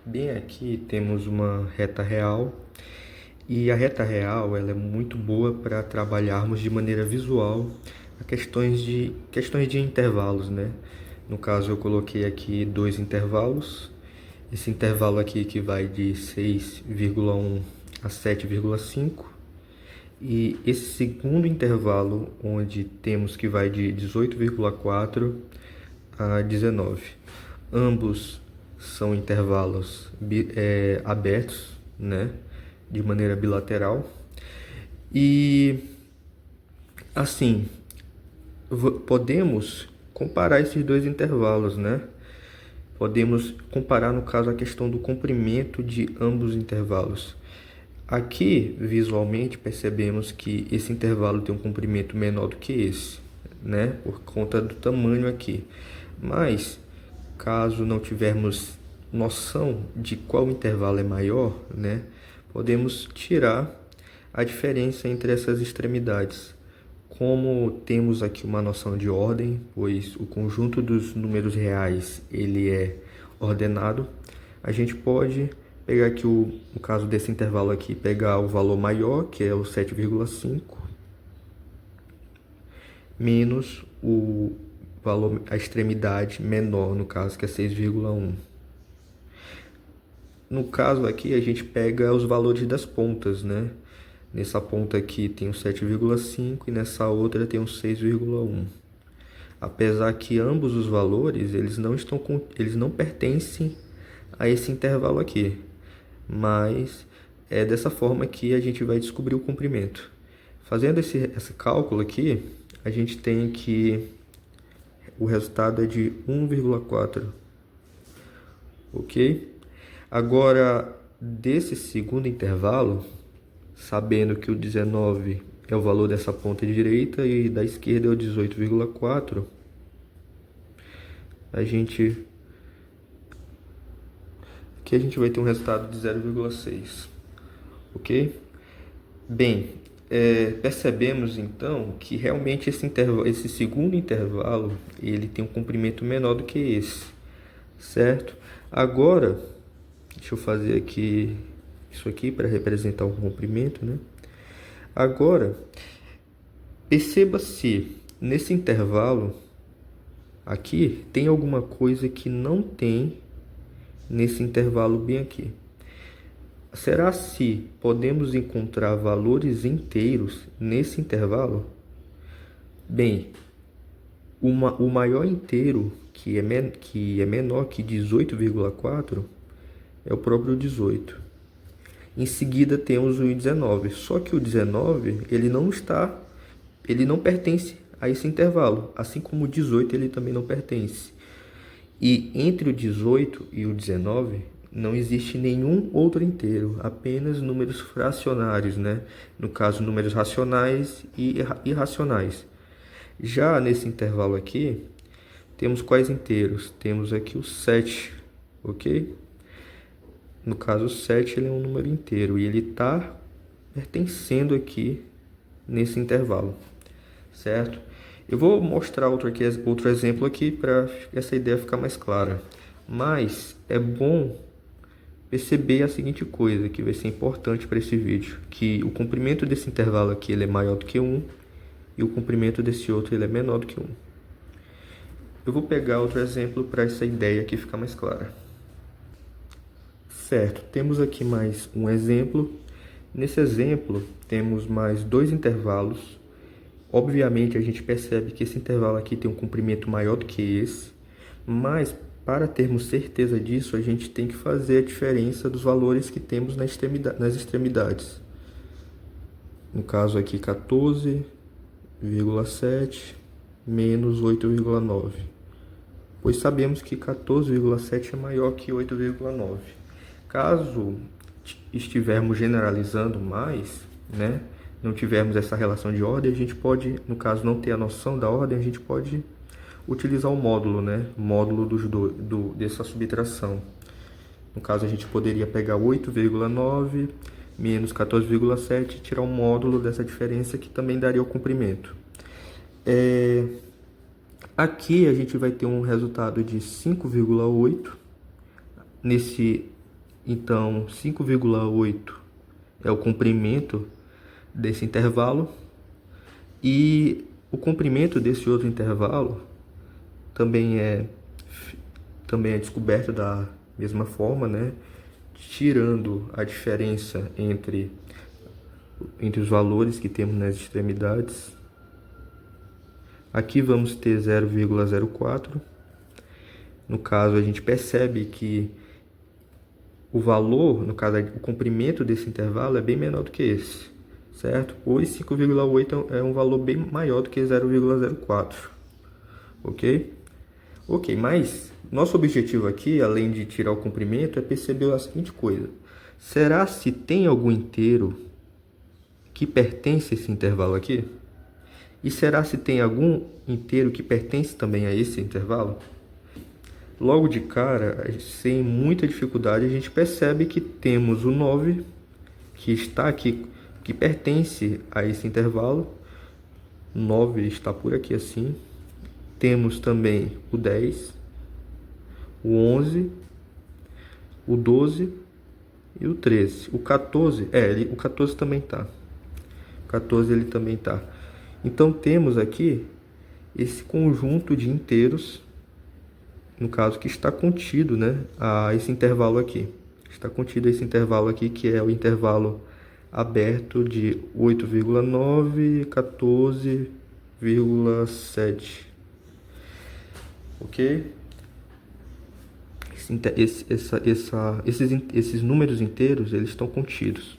Bem aqui temos uma reta real e a reta real ela é muito boa para trabalharmos de maneira visual a questões de intervalos, né? No caso eu coloquei aqui dois intervalos. Esse intervalo aqui que vai de 6,1 a 7,5 e esse segundo intervalo onde temos que vai de 18,4 a 19. Ambos são intervalos abertos, né, de maneira bilateral. E assim, podemos comparar esses dois intervalos, né? Podemos comparar, no caso, a questão do comprimento de ambos os intervalos. Aqui, visualmente, percebemos que esse intervalo tem um comprimento menor do que esse, né? Por conta do tamanho aqui. Mas, caso não tivermos noção de qual intervalo é maior, né? Podemos tirar a diferença entre essas extremidades. Como temos aqui uma noção de ordem, pois o conjunto dos números reais ele é ordenado, a gente pode pegar aqui, no caso desse intervalo aqui, pegar o valor maior, que é o 7,5, menos o valor, a extremidade menor, no caso, que é 6,1. No caso aqui, a gente pega os valores das pontas, né? Nessa ponta aqui tem o 7,5 e nessa outra tem o 6,1. Apesar que ambos os valores eles não pertencem a esse intervalo aqui, mas é dessa forma que a gente vai descobrir o comprimento. Fazendo esse cálculo aqui, a gente tem que o resultado é de 1,4, ok? Agora, desse segundo intervalo, sabendo que o 19 é o valor dessa ponta direita e da esquerda é o 18,4, aqui a gente vai ter um resultado de 0,6, ok? Bem, percebemos então que realmente esse segundo intervalo ele tem um comprimento menor do que esse, certo? Agora, deixa eu fazer aqui isso aqui para representar o comprimento, né? Agora, perceba se nesse intervalo aqui tem alguma coisa que não tem nesse intervalo bem aqui. Será se podemos encontrar valores inteiros nesse intervalo? Bem, o maior inteiro que é menor que 18,4 é o próprio 18. Em seguida temos o 19, só que o 19 ele não pertence a esse intervalo, assim como o 18 ele também não pertence. E entre o 18 e o 19 não existe nenhum outro inteiro, apenas números fracionários, né? No caso, números racionais e irracionais. Já nesse intervalo aqui, temos quais inteiros? Temos aqui o 7, ok? No caso, o 7 ele é um número inteiro e ele está pertencendo aqui nesse intervalo, certo? Eu vou mostrar outro exemplo aqui para essa ideia ficar mais clara. Mas é bom perceber a seguinte coisa, que vai ser importante para esse vídeo, que o comprimento desse intervalo aqui ele é maior do que 1 e o comprimento desse outro ele é menor do que 1. Eu vou pegar outro exemplo para essa ideia aqui ficar mais clara. Certo, temos aqui mais um exemplo. Nesse exemplo, temos mais dois intervalos. Obviamente, a gente percebe que esse intervalo aqui tem um comprimento maior do que esse, mas para termos certeza disso, a gente tem que fazer a diferença dos valores que temos nas extremidades. No caso aqui, 14,7 menos 8,9. Pois sabemos que 14,7 é maior que 8,9. Caso estivermos generalizando mais, né, não tivermos essa relação de ordem, a gente pode, no caso não ter a noção da ordem, a gente pode utilizar o módulo, né, o módulo dessa subtração. No caso, a gente poderia pegar 8,9 menos 14,7 e tirar o módulo dessa diferença que também daria o comprimento. Aqui a gente vai ter um resultado de 5,8 nesse Então, 5,8 é o comprimento desse intervalo. E o comprimento desse outro intervalo também é descoberto da mesma forma, né? Tirando a diferença entre os valores que temos nas extremidades. Aqui vamos ter 0,04. No caso, a gente percebe que o valor, no caso, o comprimento desse intervalo é bem menor do que esse, certo? Pois 5,8 é um valor bem maior do que 0,04, ok? Ok, mas nosso objetivo aqui, além de tirar o comprimento, é perceber a seguinte coisa. Será se tem algum inteiro que pertence a esse intervalo aqui? E será se tem algum inteiro que pertence também a esse intervalo? Logo de cara, sem muita dificuldade, a gente percebe que temos o 9, que está aqui, que pertence a esse intervalo. 9 está por aqui assim. Temos também o 10, o 11, o 12 e o 13. O 14, o 14 também está. O 14 ele também está. Então temos aqui esse conjunto de inteiros, no caso que está contido, né, a esse intervalo aqui. Está contido esse intervalo aqui, que é o intervalo aberto de 8,9, 14,7. Ok? Esses números inteiros, eles estão contidos.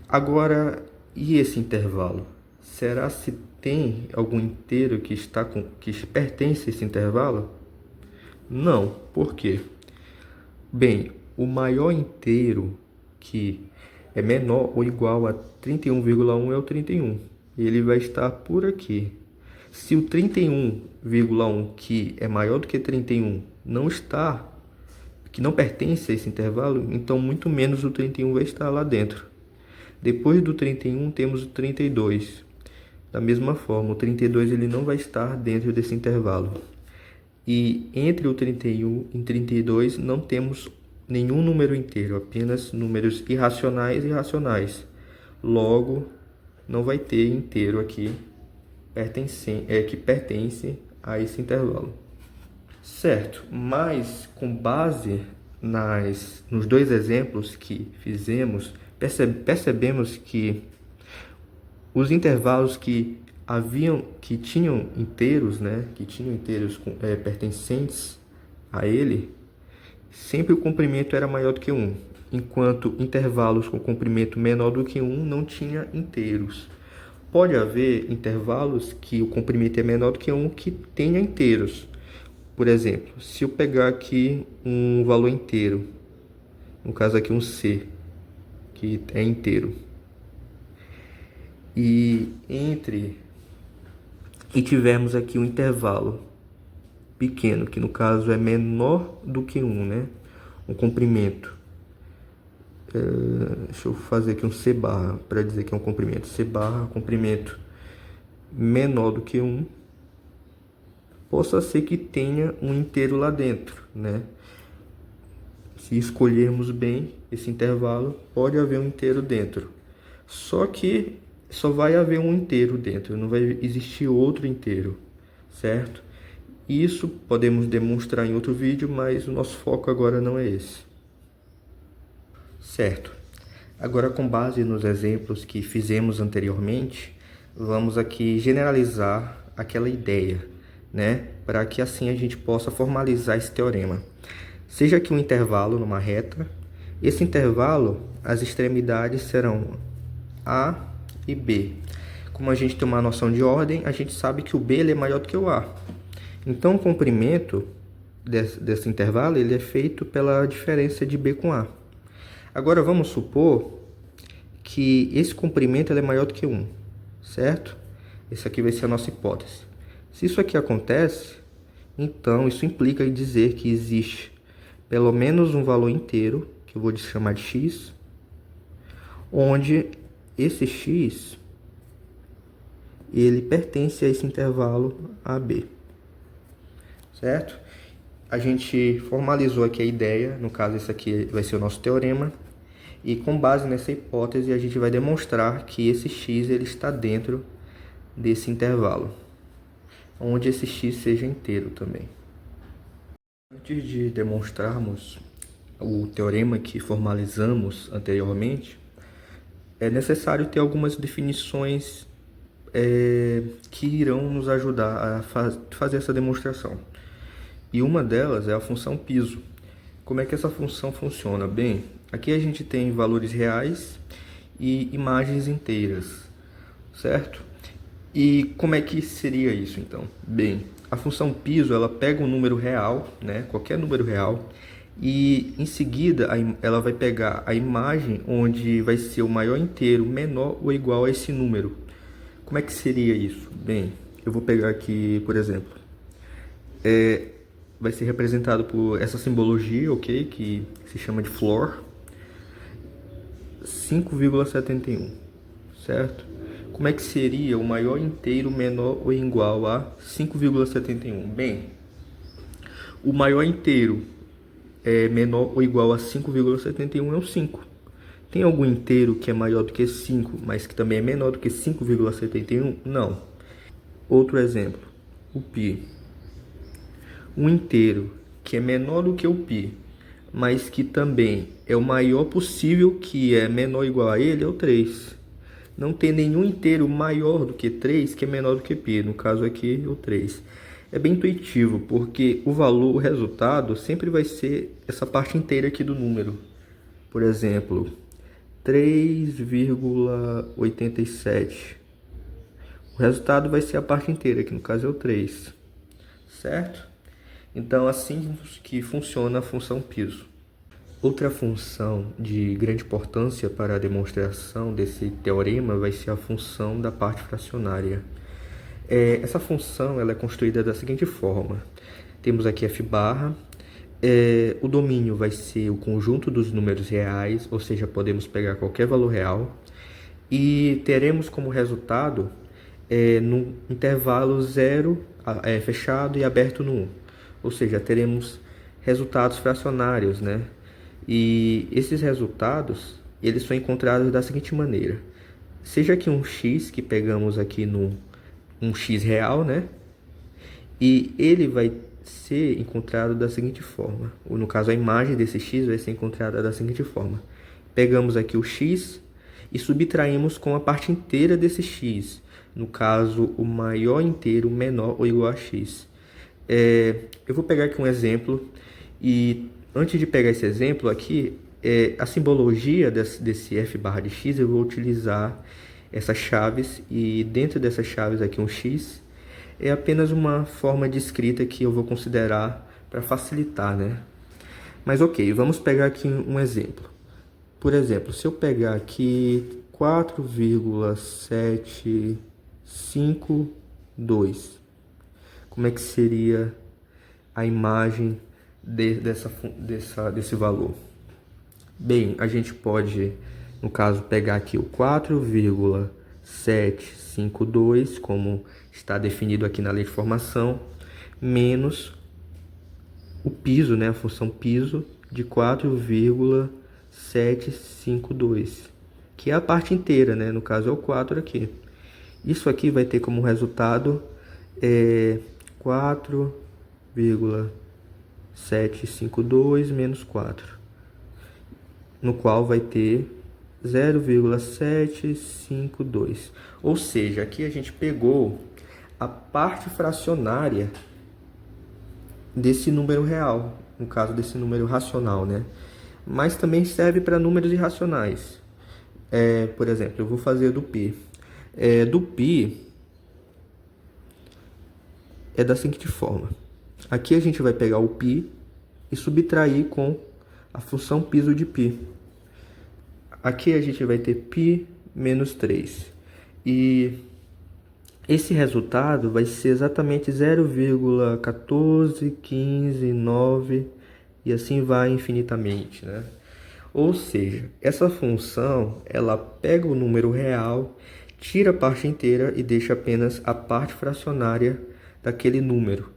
Agora, e esse intervalo? Será se tem algum inteiro que pertence a esse intervalo? Não. Por quê? Bem, o maior inteiro que é menor ou igual a 31,1 é o 31. Ele vai estar por aqui. Se o 31,1, que é maior do que 31, não está, que não pertence a esse intervalo, então muito menos o 31 vai estar lá dentro. Depois do 31 temos o 32. Da mesma forma, o 32 ele não vai estar dentro desse intervalo. E entre o 31 e 32 não temos nenhum número inteiro, apenas números irracionais e racionais. Logo, não vai ter inteiro aqui que pertence a esse intervalo. Certo, mas com base nos dois exemplos que fizemos, percebemos que os intervalos que tinham inteiros, né, pertencentes a ele, sempre o comprimento era maior do que 1, enquanto intervalos com comprimento menor do que 1 não tinha inteiros. Pode haver intervalos que o comprimento é menor do que 1 que tenha inteiros. Por exemplo, se eu pegar aqui um valor inteiro, no caso aqui um C, que é inteiro, e tivermos aqui um intervalo pequeno, que no caso é menor do que 1, né? Um comprimento. Deixa eu fazer aqui um C barra para dizer que é um comprimento. C barra, comprimento menor do que 1. Possa ser que tenha um inteiro lá dentro, né? Se escolhermos bem esse intervalo, pode haver um inteiro dentro. Só que só vai haver um inteiro dentro, não vai existir outro inteiro, certo? Isso podemos demonstrar em outro vídeo, mas o nosso foco agora não é esse. Certo. Agora, com base nos exemplos que fizemos anteriormente, vamos aqui generalizar aquela ideia, né? Para que assim a gente possa formalizar esse teorema. Seja aqui um intervalo numa reta. Esse intervalo, as extremidades serão A e B. Como a gente tem uma noção de ordem, a gente sabe que o B ele é maior do que o A. Então, o comprimento desse intervalo ele é feito pela diferença de B com A. Agora, vamos supor que esse comprimento ele é maior do que 1, certo? Essa aqui vai ser a nossa hipótese. Se isso aqui acontece, então isso implica em dizer que existe pelo menos um valor inteiro, que eu vou chamar de x, onde esse x ele pertence a esse intervalo AB, certo? a gente formalizou aqui a ideia, no caso esse aqui vai ser o nosso teorema, e com base nessa hipótese a gente vai demonstrar que esse x ele está dentro desse intervalo, onde esse x seja inteiro também. Antes de demonstrarmos o teorema que formalizamos anteriormente, é necessário ter algumas definições que irão nos ajudar a fazer essa demonstração. E uma delas é a função piso. Como é que essa função funciona? Bem, aqui a gente tem valores reais e imagens inteiras, certo? E como é que seria isso então? Bem, a função piso ela pega um número real, né, qualquer número real, e em seguida ela vai pegar a imagem onde vai ser o maior inteiro menor ou igual a esse número. Como é que seria isso? Bem, eu vou pegar aqui, por exemplo, vai ser representado por essa simbologia, ok? Que se chama de floor, 5,71, certo? Como é que seria o maior inteiro menor ou igual a 5,71? Bem, o maior inteiro menor ou igual a 5,71 é o 5. Tem algum inteiro que é maior do que 5, mas que também é menor do que 5,71? Não. Outro exemplo, o π. Um inteiro que é menor do que o π, mas que também é o maior possível, que é menor ou igual a ele, é o 3. Não tem nenhum inteiro maior do que 3 que é menor do que π, no caso aqui o 3. É bem intuitivo, porque o valor, o resultado, sempre vai ser essa parte inteira aqui do número. Por exemplo, 3,87. O resultado vai ser a parte inteira, que no caso é o 3, certo? Então, assim que funciona a função piso. Outra função de grande importância para a demonstração desse teorema vai ser a função da parte fracionária. Essa função ela é construída da seguinte forma. Temos aqui f barra. O domínio vai ser o conjunto dos números reais, ou seja, podemos pegar qualquer valor real. E teremos como resultado no intervalo 0 fechado e aberto no 1. Ou seja, teremos resultados fracionários, né? E esses resultados, eles são encontrados da seguinte maneira. Seja aqui um x, que pegamos aqui no um x real, né? E ele vai ser encontrado da seguinte forma. Ou no caso, a imagem desse x vai ser encontrada da seguinte forma. Pegamos aqui o x e subtraímos com a parte inteira desse x. No caso, o maior inteiro menor ou igual a x. Eu vou pegar aqui um exemplo e antes de pegar esse exemplo aqui, a simbologia desse f barra de x, eu vou utilizar essas chaves e dentro dessas chaves aqui um x é apenas uma forma de escrita que eu vou considerar para facilitar, né? Mas ok, vamos pegar aqui um exemplo. Por exemplo, se eu pegar aqui 4,752, como é que seria a imagem desse valor? Bem, a gente pode, no caso, pegar aqui o 4,752, como está definido aqui na lei de formação, menos o piso, né, a função piso de 4,752, que é a parte inteira, né, no caso é o 4 aqui. Isso aqui vai ter como resultado 4,752 menos 4, no qual vai ter 0,752. Ou seja, aqui a gente pegou a parte fracionária desse número real, no caso desse número racional, né? Mas também serve para números irracionais. Por exemplo, eu vou fazer do π. Do π é da seguinte forma. Aqui a gente vai pegar o π e subtrair com a função piso de π. Aqui a gente vai ter π menos 3. E esse resultado vai ser exatamente 0,14159 e assim vai infinitamente, né? Ou seja, essa função ela pega o número real, tira a parte inteira e deixa apenas a parte fracionária daquele número.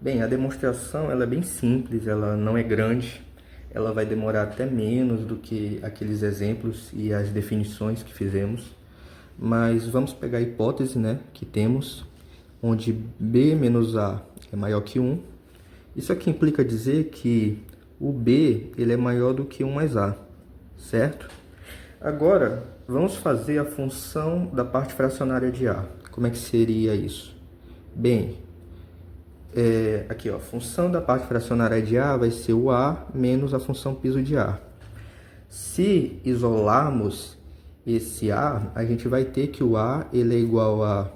Bem, a demonstração ela é bem simples, ela não é grande, ela vai demorar até menos do que aqueles exemplos e as definições que fizemos, mas vamos pegar a hipótese, né, que temos, onde b menos a é maior que 1. Isso aqui implica dizer que o b ele é maior do que 1 mais a, certo? Agora, vamos fazer a função da parte fracionária de a. Como é que seria isso? Bem, aqui, ó, a função da parte fracionária de a vai ser o a menos a função piso de a. Se isolarmos esse a gente vai ter que o a ele é igual a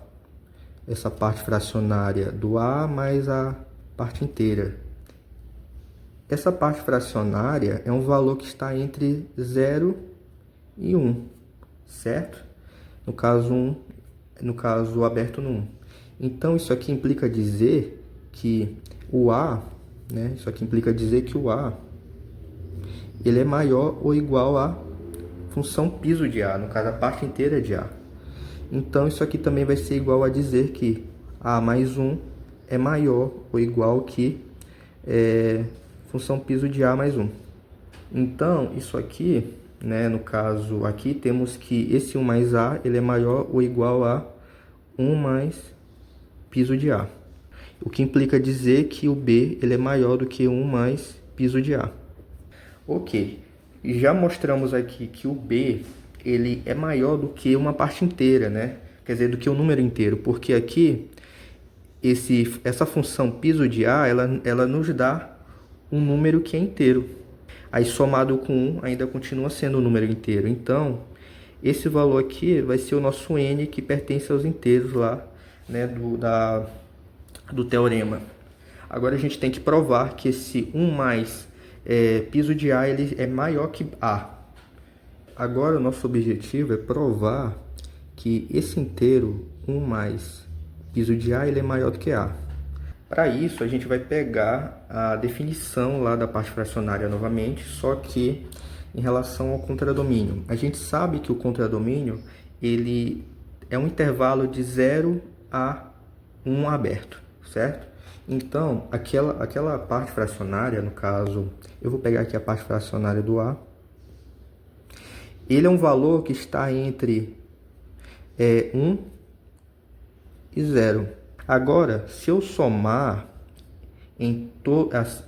essa parte fracionária do a mais a parte inteira. Essa parte fracionária é um valor que está entre 0 e 1, certo? No caso aberto no 1. Então, isso aqui implica dizer que o a, né? Isso aqui implica dizer que o a ele é maior ou igual à função piso de a, no caso a parte inteira de a. Então, isso aqui também vai ser igual a dizer que a mais 1 é maior ou igual que função piso de a mais 1. Então, isso aqui, né, no caso aqui, temos que esse 1 mais a ele é maior ou igual a 1 mais piso de a. O que implica dizer que o b ele é maior do que 1 mais piso de a. Ok, já mostramos aqui que o b ele é maior do que uma parte inteira, né? Quer dizer, do que o número inteiro, porque aqui essa função piso de a ela nos dá um número que é inteiro. Aí somado com 1 ainda continua sendo um número inteiro. Então, esse valor aqui vai ser o nosso n que pertence aos inteiros lá, né, do teorema. Agora a gente tem que provar que esse 1 mais piso de a ele é maior que a. Agora o nosso objetivo é provar que esse inteiro 1 mais piso de a ele é maior do que a. Para isso a gente vai pegar a definição lá da parte fracionária novamente, só que em relação ao contradomínio. A gente sabe que o contradomínio ele é um intervalo de 0 a 1 aberto, certo? Então, aquela parte fracionária, no caso, eu vou pegar aqui a parte fracionária do a. Ele é um valor que está entre 1 e 0. Agora, se eu somar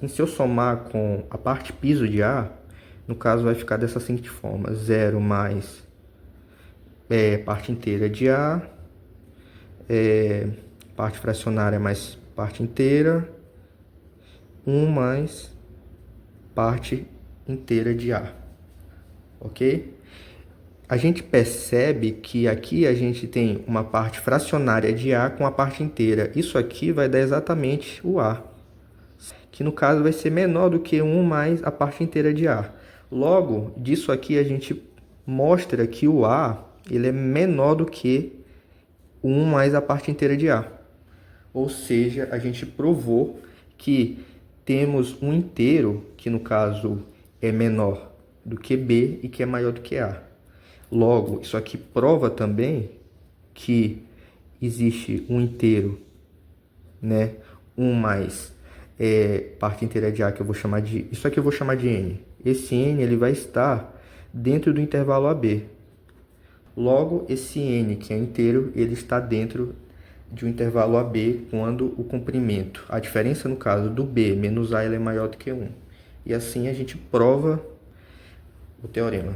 se eu somar com a parte piso de a, no caso vai ficar dessa seguinte forma: 0 mais parte inteira de a, parte fracionária mais parte inteira, 1 mais parte inteira de a. Ok? A gente percebe que aqui a gente tem uma parte fracionária de a com a parte inteira. Isso aqui vai dar exatamente o a, que no caso vai ser menor do que 1 mais a parte inteira de a. Logo, disso aqui a gente mostra que o a ele é menor do que 1 mais a parte inteira de a. Ou seja, a gente provou que temos um inteiro que no caso é menor do que b e que é maior do que a. Logo, isso aqui prova também que existe um inteiro, né? 1 mais parte inteira de a, que eu vou chamar de... Isso aqui eu vou chamar de n. Esse n ele vai estar dentro do intervalo AB. Logo, esse n, que é inteiro, ele está dentro de um intervalo AB quando o comprimento, a diferença no caso do b menos a, ele é maior do que 1. E assim a gente prova o teorema.